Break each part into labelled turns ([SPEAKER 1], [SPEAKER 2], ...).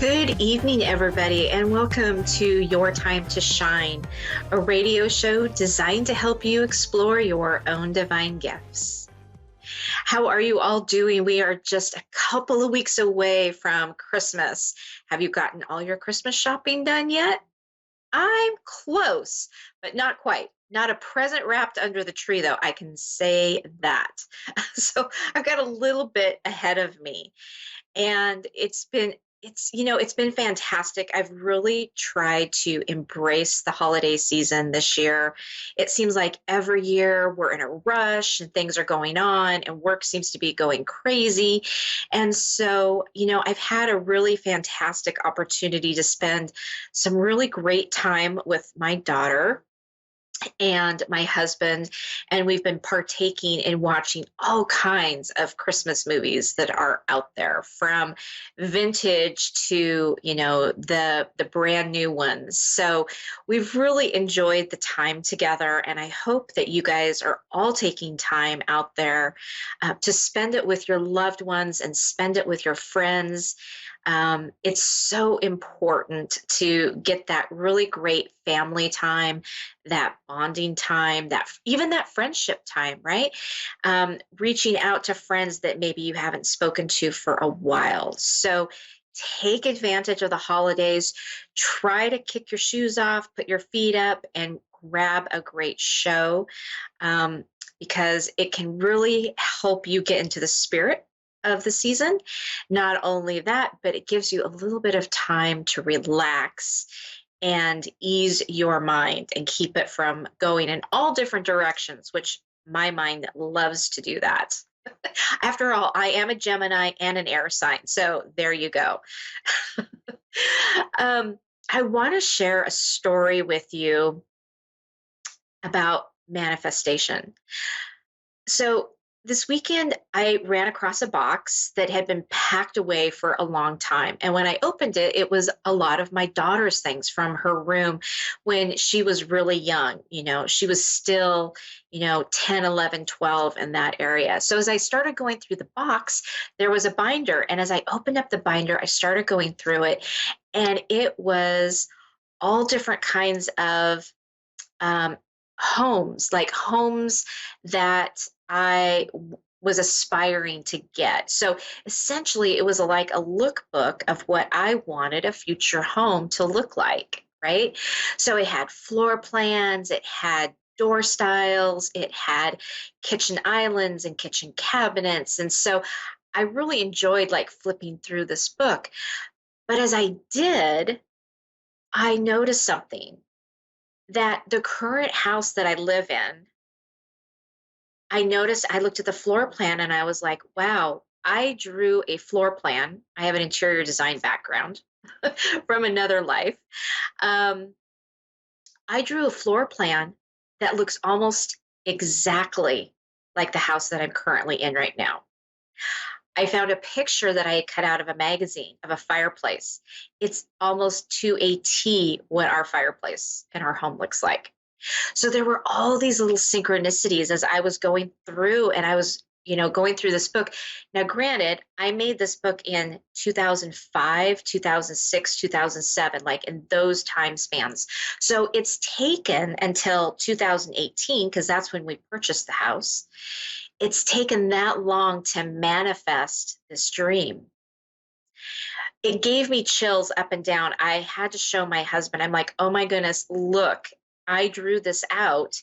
[SPEAKER 1] Good evening, everybody, and welcome to Your Time to Shine, a radio show designed to help you explore your own divine gifts. How are you all doing? We are just a couple of weeks away from Christmas. Have you gotten all your Christmas shopping done yet? I'm close, but not quite. Not a present wrapped under the tree, though, I can say that. So I've got a little bit ahead of me. And it's been fantastic. I've really tried to embrace the holiday season this year. It seems like every year we're in a rush and things are going on and work seems to be going crazy. And so, I've had a really fantastic opportunity to spend some really great time with my daughter and my husband, and we've been partaking in watching all kinds of Christmas movies that are out there, from vintage to the brand new ones. So we've really enjoyed the time together, and I hope that you guys are all taking time out there to spend it with your loved ones and spend it with your friends. It's so important to get that really great family time, that bonding time, that friendship time, right? Reaching out to friends that maybe you haven't spoken to for a while. So take advantage of the holidays. Try to kick your shoes off, put your feet up, and grab a great show, because it can really help you get into the spirit of the season. Not only that, but it gives you a little bit of time to relax and ease your mind and keep it from going in all different directions, which my mind loves to do that. After all, I am a Gemini and an air sign, so there you go. I want to share a story with you about manifestation. So this weekend, I ran across a box that had been packed away for a long time. And when I opened it, it was a lot of my daughter's things from her room when she was really young. She was still, 10, 11, 12 in that area. So as I started going through the box, there was a binder. And as I opened up the binder, I started going through it. And it was all different kinds of homes, like homes that was aspiring to get. So essentially, it was like a lookbook of what I wanted a future home to look like, right? So it had floor plans, it had door styles, it had kitchen islands and kitchen cabinets. And so I really enjoyed like flipping through this book. But as I did, I noticed something, that the current house that I live in, I looked at the floor plan and I was like, wow, I drew a floor plan. I have an interior design background from another life. Um, I drew a floor plan that looks almost exactly like the house that I'm currently in right now. I found a picture that I had cut out of a magazine of a fireplace. It's almost to a T what our fireplace in our home looks like. So there were all these little synchronicities as I was going through, and I was, going through this book. Now, granted, I made this book in 2005, 2006, 2007, like in those time spans. So it's taken until 2018, because that's when we purchased the house. It's taken that long to manifest this dream. It gave me chills up and down. I had to show my husband. I'm like, oh my goodness, look, I drew this out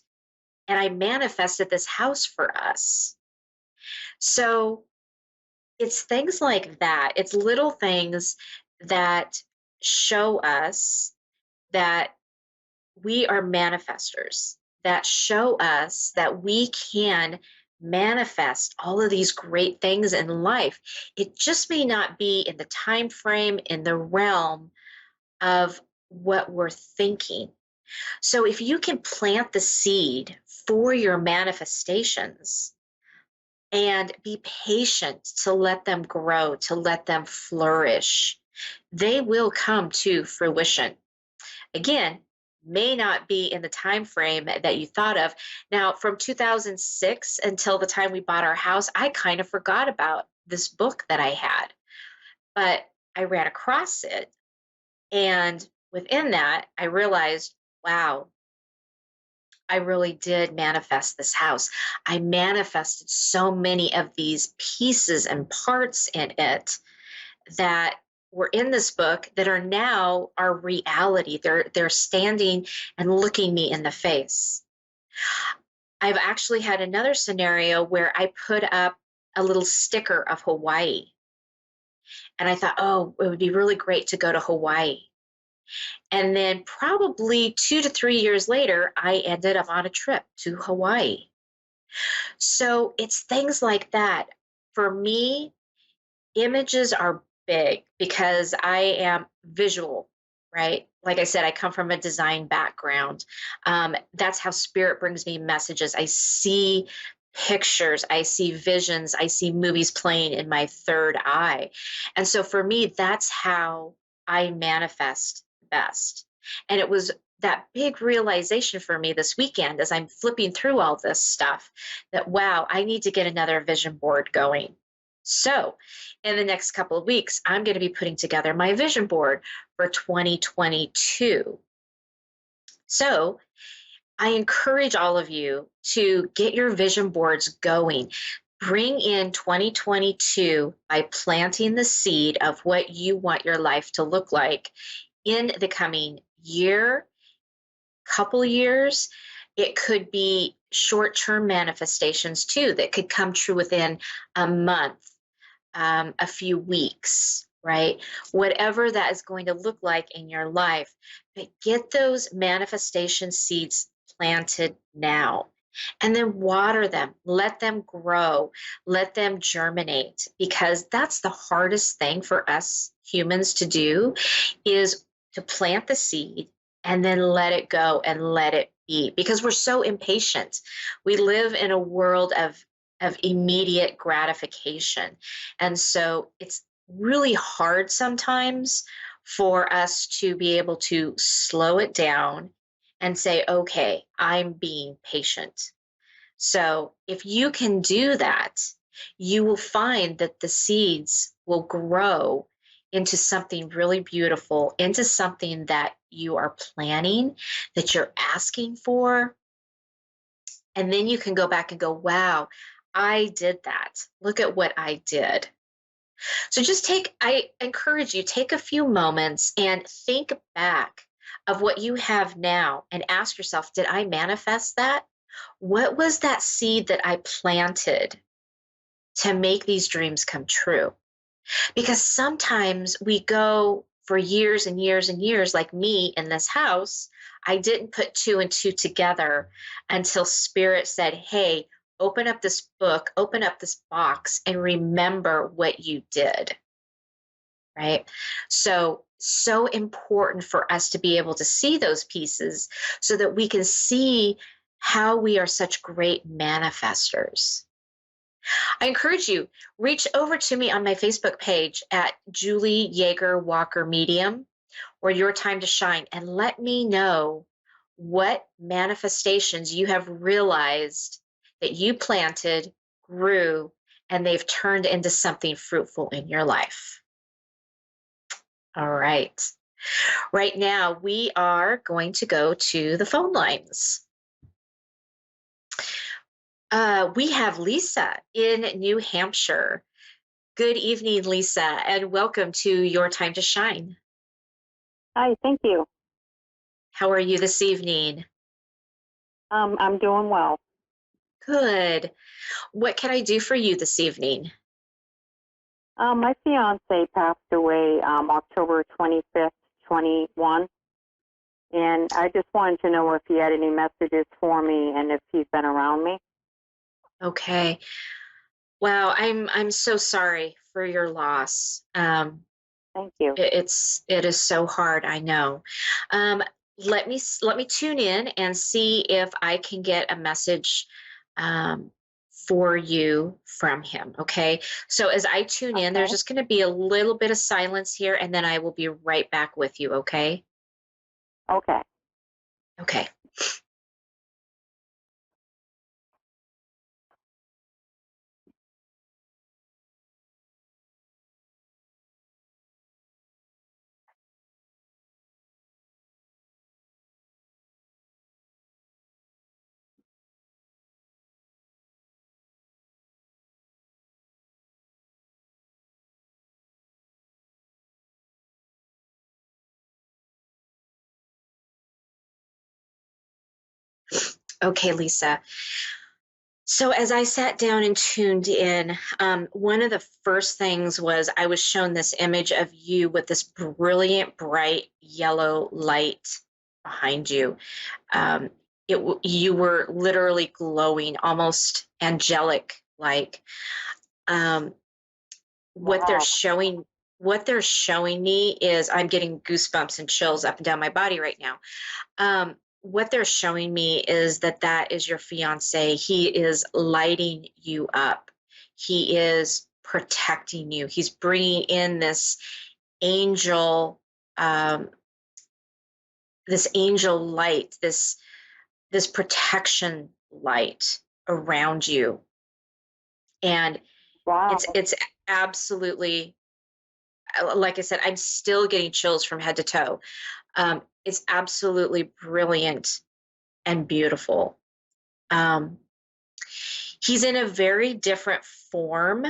[SPEAKER 1] and I manifested this house for us. So it's things like that. It's little things that show us that we are manifestors, that show us that we can manifest all of these great things in life. It just may not be in the time frame, in the realm of what we're thinking. So if you can plant the seed for your manifestations and be patient to let them grow, to let them flourish, they will come to fruition. Again, may not be in the time frame that you thought of. Now, from 2006 until the time we bought our house, I kind of forgot about this book that I had. But I ran across it. And within that, I realized, wow, I really did manifest this house. I manifested so many of these pieces and parts in it that were in this book that are now our reality. They're standing and looking me in the face. I've actually had another scenario where I put up a little sticker of Hawaii. And I thought, oh, it would be really great to go to Hawaii. And then probably 2 to 3 years later, I ended up on a trip to Hawaii. So it's things like that. For me, images are big because I am visual, right? Like I said, I come from a design background. That's how spirit brings me messages. I see pictures, I see visions, I see movies playing in my third eye. And so for me, that's how I manifest best. And it was that big realization for me this weekend as I'm flipping through all this stuff that, wow, I need to get another vision board going. So, in the next couple of weeks, I'm going to be putting together my vision board for 2022. So, I encourage all of you to get your vision boards going. Bring in 2022 by planting the seed of what you want your life to look like in the coming year, couple years. It could be short-term manifestations too that could come true within a month, a few weeks, right? Whatever that is going to look like in your life, but get those manifestation seeds planted now. And then water them, let them grow, let them germinate, because that's the hardest thing for us humans to do is to plant the seed and then let it go and let it be, because we're so impatient. We live in a world of immediate gratification. And so it's really hard sometimes for us to be able to slow it down and say, okay, I'm being patient. So if you can do that, you will find that the seeds will grow into something really beautiful, into something that you are planning, that you're asking for. And then you can go back and go, wow, I did that. Look at what I did. So I encourage you, take a few moments and think back of what you have now and ask yourself, did I manifest that? What was that seed that I planted to make these dreams come true? Because sometimes we go for years and years and years, like me in this house, I didn't put two and two together until Spirit said, hey, open up this book, open up this box, and remember what you did, right? So important for us to be able to see those pieces so that we can see how we are such great manifestors. I encourage you, reach over to me on my Facebook page at Julie YeagerWalker Medium or Your Time to Shine and let me know what manifestations you have realized that you planted, grew, and they've turned into something fruitful in your life. All right. Right now, we are going to go to the phone lines. We have Lisa in New Hampshire. Good evening, Lisa, and welcome to Your Time to Shine.
[SPEAKER 2] Hi, thank you.
[SPEAKER 1] How are you this evening?
[SPEAKER 2] I'm doing well.
[SPEAKER 1] Good. What can I do for you this evening?
[SPEAKER 2] My fiance passed away October 25th, 21, and I just wanted to know if he had any messages for me and if he's been around me.
[SPEAKER 1] Okay. Wow, I'm so sorry for your loss.
[SPEAKER 2] Thank you.
[SPEAKER 1] It is so hard, I know. Um, let me tune in and see if I can get a message um, for you from him. Okay. So as I tune in, there's
[SPEAKER 2] Okay.
[SPEAKER 1] just going to be a little bit of silence here, and then I will be right back with you. Okay.
[SPEAKER 2] Okay.
[SPEAKER 1] Okay. Okay, Lisa. So as I sat down and tuned in, one of the first things was I was shown this image of you with this brilliant, bright yellow light behind you. Um, you were literally glowing, almost angelic like. Um, what they're
[SPEAKER 2] Wow.
[SPEAKER 1] showing what they're showing me is I'm getting goosebumps and chills up and down my body right now. What they're showing me is that is your fiance. He is lighting you up. He is protecting you. He's bringing in angel, um, this angel light, this protection light around you, and
[SPEAKER 2] Wow.
[SPEAKER 1] it's absolutely, like I said, I'm still getting chills from head to toe. It's absolutely brilliant and beautiful. Um, he's in a very different form.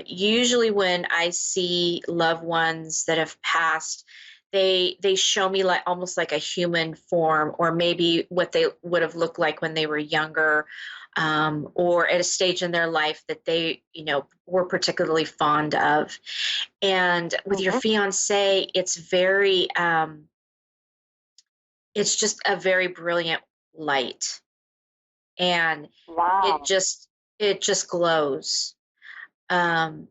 [SPEAKER 1] Usually, when I see loved ones that have passed, they show me like almost like a human form, or maybe what they would have looked like when they were younger, or at a stage in their life that they, were particularly fond of. And with your
[SPEAKER 2] Hmm.
[SPEAKER 1] fiance, it's just a very brilliant light, and it
[SPEAKER 2] Wow.
[SPEAKER 1] just it just glows. Um,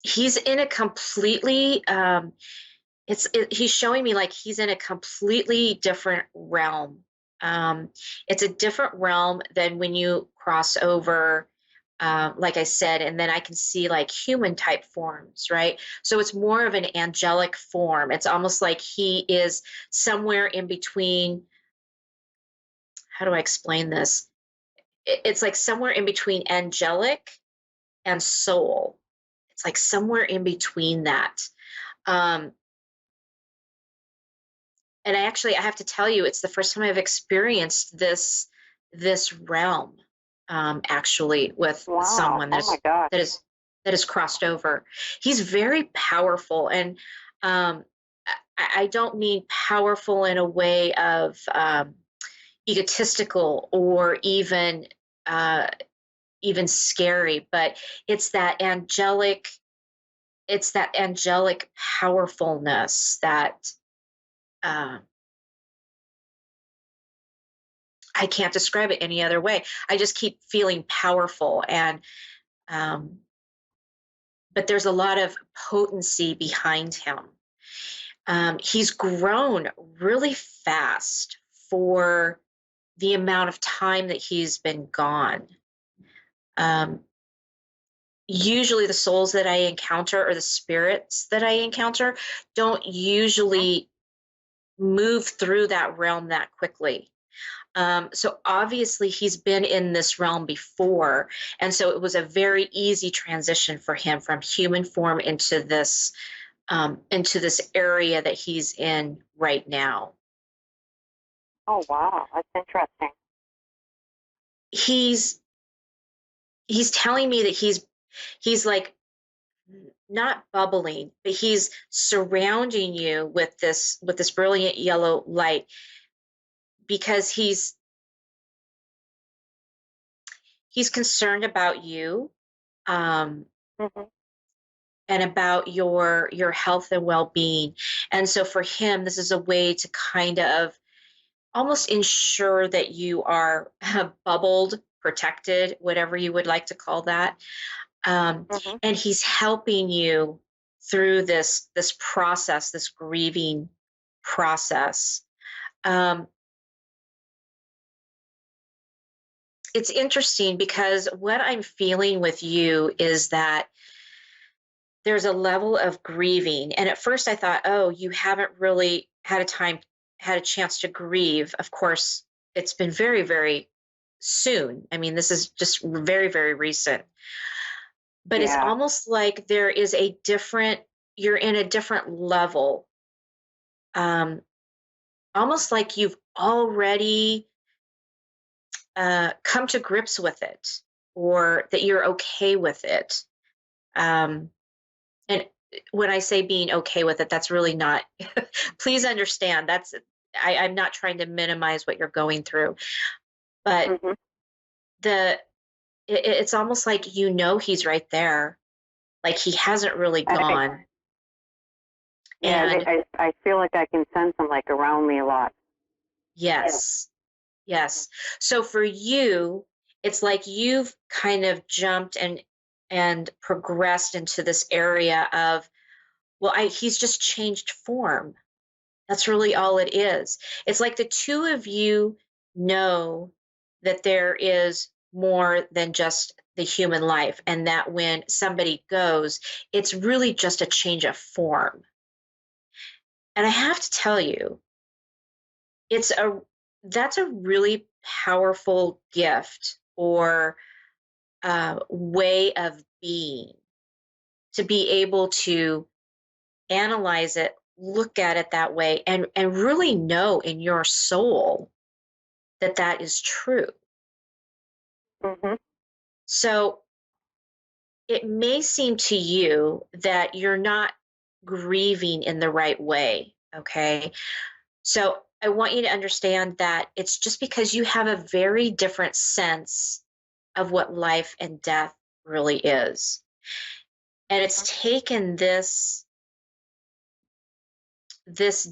[SPEAKER 1] he's in a completely he's showing me like he's in a completely different realm. It's a different realm than when you cross over, like I said, and then I can see like human type forms, right? So it's more of an angelic form. It's almost like he is somewhere in between. How do I explain this? It's like somewhere in between angelic and soul. It's like somewhere in between that. Um, and I have to tell you, it's the first time I've experienced this realm, actually, with
[SPEAKER 2] Wow.
[SPEAKER 1] someone
[SPEAKER 2] Oh my gosh.
[SPEAKER 1] that is that is crossed over. He's very powerful, and um, I don't mean powerful in a way of egotistical or uh, even scary, but it's that angelic it's that angelic powerfulness that uh, I can't describe it any other way. I just keep feeling powerful, and um, but there's a lot of potency behind him. He's grown really fast for the amount of time that he's been gone. Um, Usually, the souls that I encounter or the spirits that I encounter don't
[SPEAKER 2] Hmm.
[SPEAKER 1] usually move through that realm that quickly. So obviously he's been in this realm before, and so it was a very easy transition for him from human form into this area that he's in right now.
[SPEAKER 2] Oh wow. That's interesting.
[SPEAKER 1] He's he's telling me that he's like not bubbling, but he's surrounding you with this brilliant yellow light because he's concerned about you. Um,
[SPEAKER 2] Hmm.
[SPEAKER 1] and about your health and well-being. And so for him, this is a way to kind of almost ensure that you are bubbled, protected, whatever you would like to call that. Um,
[SPEAKER 2] Hmm.
[SPEAKER 1] and he's helping you through this process, this grieving process. Um, it's interesting because what I'm feeling with you is that there's a level of grieving. And at first I thought, oh, you haven't really had a chance to grieve. Of course, it's been very, very soon. I mean, this is just very, very recent. But it's
[SPEAKER 2] Yeah.
[SPEAKER 1] almost like you're in a different level, um, almost like you've already come to grips with it, or that you're okay with it. Um, And when I say being okay with it, that's really not, please understand, I'm not trying to minimize what you're going through, but
[SPEAKER 2] Mm-hmm.
[SPEAKER 1] it's almost like he's right there, like he hasn't really
[SPEAKER 2] I,
[SPEAKER 1] gone.
[SPEAKER 2] yeah,
[SPEAKER 1] And
[SPEAKER 2] I feel like I can sense them like around me a lot.
[SPEAKER 1] yes, yes. So for you, it's like you've kind of jumped and progressed into this area of, well, he's just changed form. That's really all it is. It's like the two of you know that there is more than just the human life, and that when somebody goes, it's really just a change of form. And I have to tell you, it's a that's a really powerful gift or way of being, to be able to analyze it, look at it that way, and really know in your soul that that is true.
[SPEAKER 2] Mm-hmm.
[SPEAKER 1] So it may seem to you that you're not grieving in the right way. Okay. So I want you to understand that it's just because you have a very different sense of what life and death really is. And it's taken this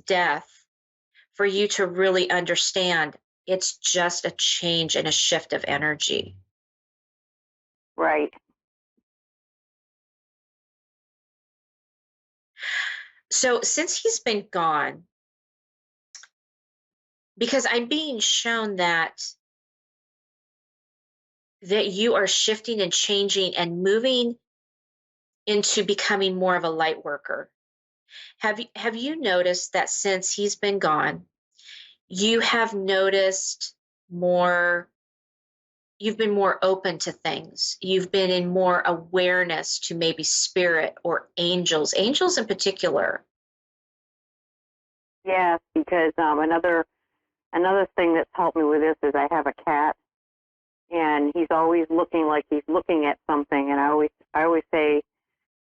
[SPEAKER 1] death for you to really understand it's just a change and a shift of energy.
[SPEAKER 2] Right.
[SPEAKER 1] So since he's been gone, because I'm being shown that you are shifting and changing and moving into becoming more of a light worker. Have you noticed that since he's been gone, you have noticed more, you've been more open to things. You've been in more awareness to maybe spirit or angels in particular.
[SPEAKER 2] Yes, because another thing that's helped me with this is I have a cat, and he's always looking like he's looking at something, and I always say,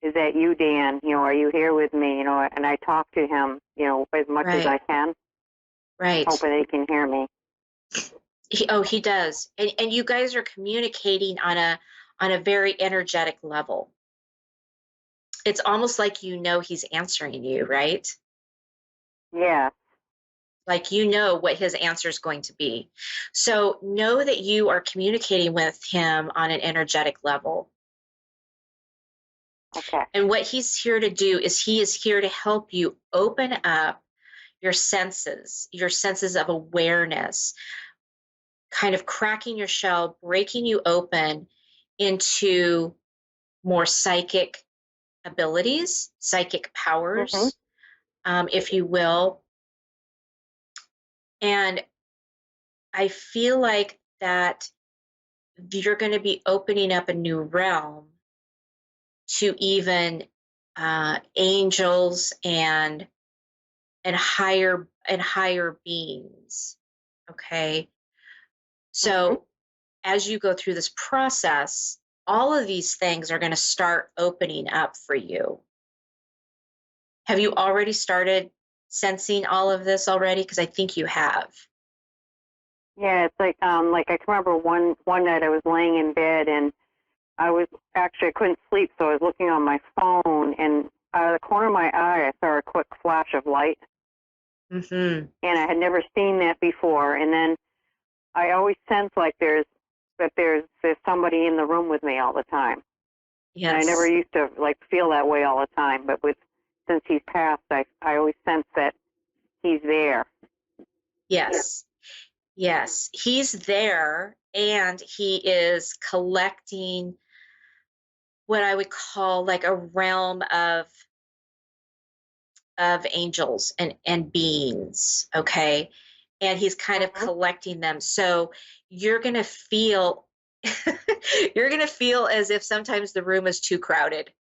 [SPEAKER 2] "Is that you, Dan? You know, are you here with me?" You know, and I talk to him, you know, as much as
[SPEAKER 1] Right,
[SPEAKER 2] I can,
[SPEAKER 1] right.
[SPEAKER 2] hoping he can hear me.
[SPEAKER 1] He does. And you guys are communicating on a very energetic level. It's almost like he's answering you, right?
[SPEAKER 2] Yeah.
[SPEAKER 1] Like what his answer is going to be. So know that you are communicating with him on an energetic level.
[SPEAKER 2] Okay.
[SPEAKER 1] And what he's here to do is he is here to help you open up your senses of awareness, kind of cracking your shell, breaking you open into more psychic abilities, psychic
[SPEAKER 2] Mhm.
[SPEAKER 1] powers, if you will. And I feel like that you're going to be opening up a new realm to even angels and higher beings. Okay,
[SPEAKER 2] Mhm.
[SPEAKER 1] so as you go through this process, all of these things are going to start opening up for you. Have you already started sensing all of this already? Because I think you have.
[SPEAKER 2] Yeah, it's like I can remember one night I was laying in bed, and I couldn't sleep, so I was looking on my phone, and out of the corner of my eye I saw a quick flash of light,
[SPEAKER 1] Mm-hmm.
[SPEAKER 2] and I had never seen that before. And then I always sense like there's somebody in the room with me all the time. And I never
[SPEAKER 1] Yes.
[SPEAKER 2] used to like feel that way all the time, but with since he's passed, I always sense that he's there.
[SPEAKER 1] Yes. Yes. He's there and he is collecting what I would call like a realm of angels and beings. Okay. And he's kind of
[SPEAKER 2] Hmm.
[SPEAKER 1] collecting them. So you're gonna feel you're gonna feel as if sometimes the room is too crowded.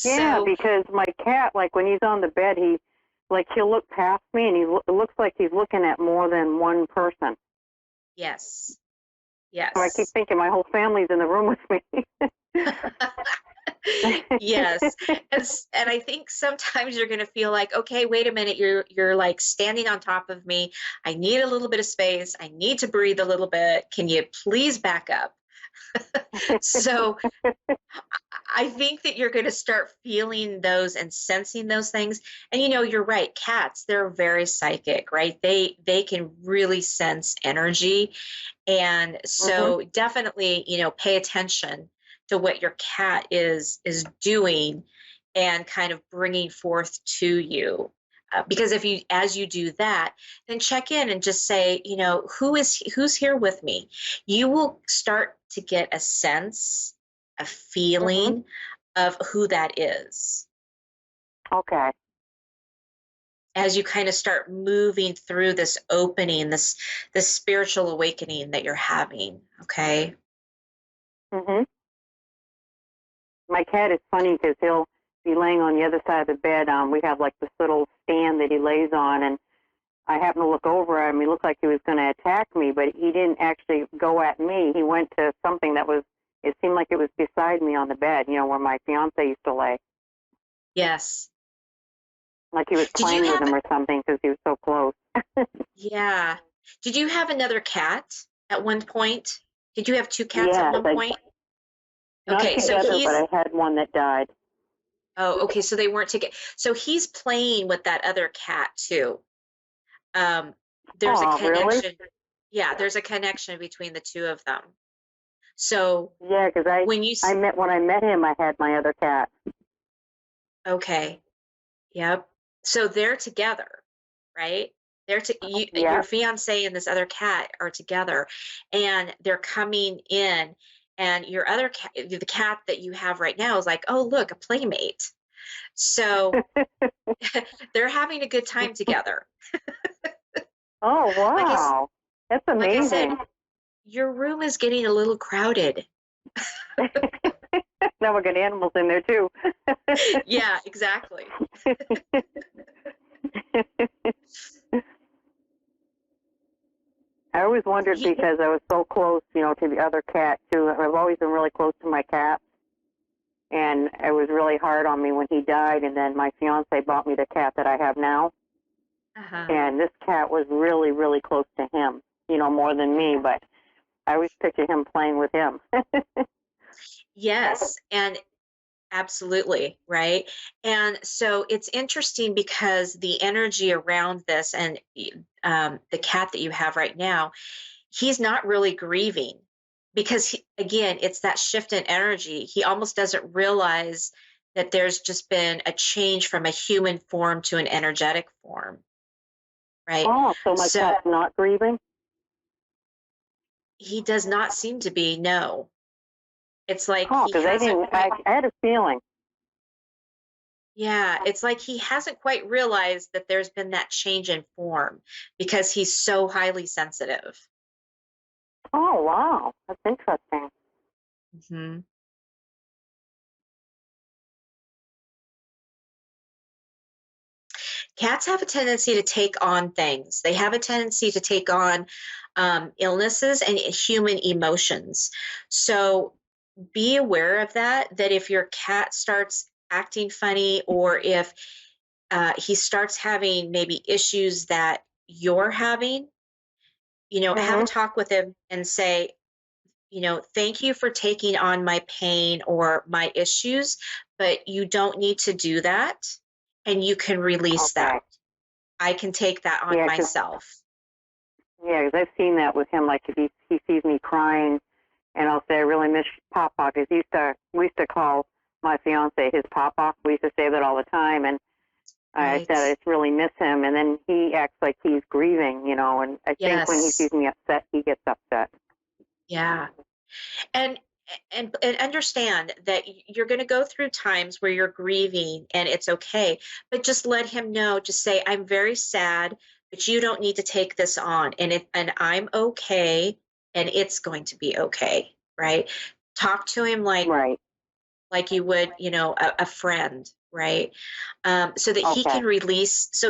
[SPEAKER 2] Yeah,
[SPEAKER 1] So
[SPEAKER 2] because my cat, like when he's on the bed, he'll look past me, and it looks like he's looking at more than one person.
[SPEAKER 1] yes.
[SPEAKER 2] So I keep
[SPEAKER 1] Yes.
[SPEAKER 2] thinking my whole family's in the room with me.
[SPEAKER 1] Yes. And I think sometimes you're going to feel like, okay, wait a minute, you're like standing on top of me. I need a little bit of space. I need to breathe a little bit. Can you please back up? So I think that you're going to start feeling those and sensing those things. And you're right. Cats, they're very psychic, right? They can really sense energy. And
[SPEAKER 2] Mhm.
[SPEAKER 1] so definitely, pay attention to what your cat is doing and kind of bringing forth to you. Because if you, as you do that, then check in and just say, who's here with me? You will start to get a sense, a
[SPEAKER 2] Mhm.
[SPEAKER 1] feeling of who that is
[SPEAKER 2] Okay.
[SPEAKER 1] as you kind of start moving through this opening, this spiritual awakening that you're having. Okay.
[SPEAKER 2] Mhm. My cat is funny because he'll be laying on the other side of the bed. We have like this little stand that he lays on, and I happened to look over at him. He looked like he was going to attack me, but he didn't actually go at me. He went to something that was. It seemed like it was beside me on the bed. Where my fiance used to lay.
[SPEAKER 1] Yes.
[SPEAKER 2] Like he was
[SPEAKER 1] Did you
[SPEAKER 2] playing with
[SPEAKER 1] have
[SPEAKER 2] him or something because he was so close.
[SPEAKER 1] Yeah. Did you have another cat at one point? Did you have two cats at
[SPEAKER 2] Yes,
[SPEAKER 1] one point?
[SPEAKER 2] not
[SPEAKER 1] Okay, so
[SPEAKER 2] together, but
[SPEAKER 1] he's
[SPEAKER 2] I had one that died.
[SPEAKER 1] oh, okay, so they weren't together. So he's playing with that other cat too. Um, there's a
[SPEAKER 2] Oh, really?
[SPEAKER 1] connection. Yeah, there's a connection between the two of them. So
[SPEAKER 2] Yeah, because I
[SPEAKER 1] when you
[SPEAKER 2] I
[SPEAKER 1] s-
[SPEAKER 2] met when I met him, I had my other cat.
[SPEAKER 1] okay, yep. So they're together, right?
[SPEAKER 2] Yeah.
[SPEAKER 1] Your fiance and this other cat are together, and they're coming in, and your other cat, the cat that you have right now, is like, oh, look, a playmate. So they're having a good time together.
[SPEAKER 2] Oh,
[SPEAKER 1] Like
[SPEAKER 2] wow. That's
[SPEAKER 1] like I said,
[SPEAKER 2] amazing.
[SPEAKER 1] your room is getting a little crowded.
[SPEAKER 2] Now we got animals in there too.
[SPEAKER 1] Yeah, exactly.
[SPEAKER 2] I always wondered
[SPEAKER 1] Ye-
[SPEAKER 2] because I was so close, to the other cat too. I've always been really close to my cat, and it was really hard on me when he died. And then my fiance bought me the cat that I have now,
[SPEAKER 1] uh-huh.
[SPEAKER 2] and this cat was really, really close to him, more than me. But I always picture him playing with him.
[SPEAKER 1] Yes, and absolutely, right? And so it's interesting because the energy around this and the cat that you have right now, he's not really grieving because, again, it's that shift in energy. He almost doesn't realize that there's just been a change from a human form to an energetic form, right?
[SPEAKER 2] Oh, so my
[SPEAKER 1] So
[SPEAKER 2] cat's not grieving?
[SPEAKER 1] he does not seem to be, no. It's like
[SPEAKER 2] Oh,
[SPEAKER 1] he
[SPEAKER 2] because I
[SPEAKER 1] hasn't
[SPEAKER 2] didn't.
[SPEAKER 1] quite.
[SPEAKER 2] I had a feeling.
[SPEAKER 1] Yeah, it's like he hasn't quite realized that there's been that change in form because he's so highly sensitive.
[SPEAKER 2] Oh, wow, that's interesting.
[SPEAKER 1] hmm Cats have a tendency to take on things. They have a tendency to take on illnesses and human emotions. So be aware of that, that if your cat starts acting funny or if he starts having maybe issues that you're having, have a
[SPEAKER 2] Mhm.
[SPEAKER 1] talk with him and say, thank you for taking on my pain or my issues, but you don't need to do that. And you can release
[SPEAKER 2] Okay.
[SPEAKER 1] that. I can take that on
[SPEAKER 2] Yeah, because
[SPEAKER 1] myself.
[SPEAKER 2] I've seen that with him. Like if he sees me crying, and I'll say I really miss Papa, because we used to call my fiance his Papa. We used to say that all the time, and I
[SPEAKER 1] Right.
[SPEAKER 2] said I just really miss him. And then he acts like he's grieving, And I think when he
[SPEAKER 1] Yes.
[SPEAKER 2] sees me upset, he gets upset.
[SPEAKER 1] Yeah. And and understand that you're going to go through times where you're grieving and it's okay, but just let him know, just say, I'm very sad, but you don't need to take this on, and I'm okay, and it's going to be okay, right? Talk to him
[SPEAKER 2] Right.
[SPEAKER 1] like you would, a friend, right? So that
[SPEAKER 2] Okay.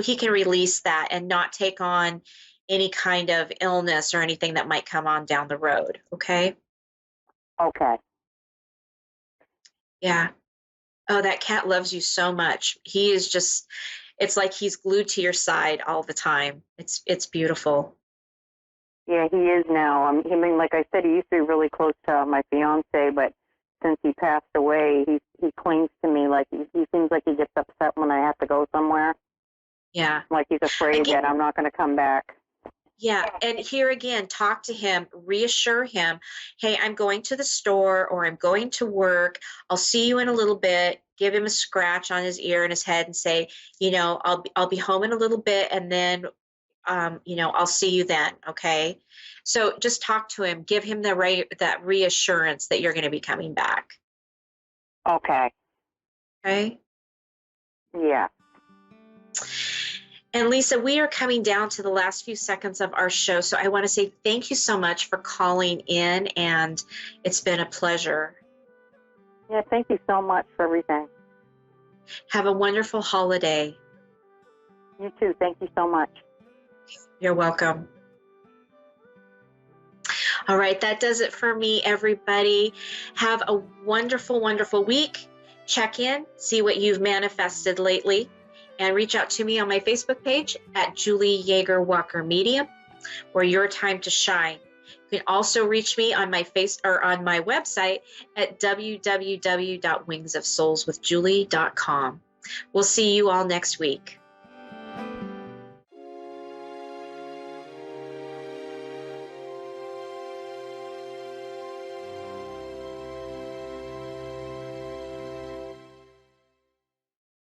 [SPEAKER 1] he can release that and not take on any kind of illness or anything that might come on down the road. Okay.
[SPEAKER 2] Okay.
[SPEAKER 1] Yeah. Oh, that cat loves you so much. He is just, it's like he's glued to your side all the time. It's beautiful.
[SPEAKER 2] Yeah, he is now. I mean, like I said, he used to be really close to my fiance, but since he passed away, he clings to me. Like he seems like he gets upset when I have to go somewhere.
[SPEAKER 1] Yeah.
[SPEAKER 2] Like he's afraid
[SPEAKER 1] Again,
[SPEAKER 2] that I'm not going to come back.
[SPEAKER 1] yeah. And here again, talk to him, reassure him, hey, I'm going to the store or I'm going to work. I'll see you in a little bit. Give him a scratch on his ear and his head and say, I'll be home in a little bit and then I'll see you then. Okay. So just talk to him, give him that reassurance that you're going to be coming back.
[SPEAKER 2] Okay.
[SPEAKER 1] Okay.
[SPEAKER 2] Yeah.
[SPEAKER 1] And Lisa, we are coming down to the last few seconds of our show. So I want to say thank you so much for calling in, and it's been a pleasure.
[SPEAKER 2] Yeah, thank you so much for everything.
[SPEAKER 1] Have a wonderful holiday.
[SPEAKER 2] You too. Thank you so much.
[SPEAKER 1] You're welcome. All right, that does it for me, everybody. Have a wonderful, wonderful week. Check in, see what you've manifested lately, and reach out to me on my Facebook page at Julie YeagerWalker Medium, or Your Time to Shine. You can also reach me on my on my website at www.wingsofsoulswithjulie.com. We'll see you all next week.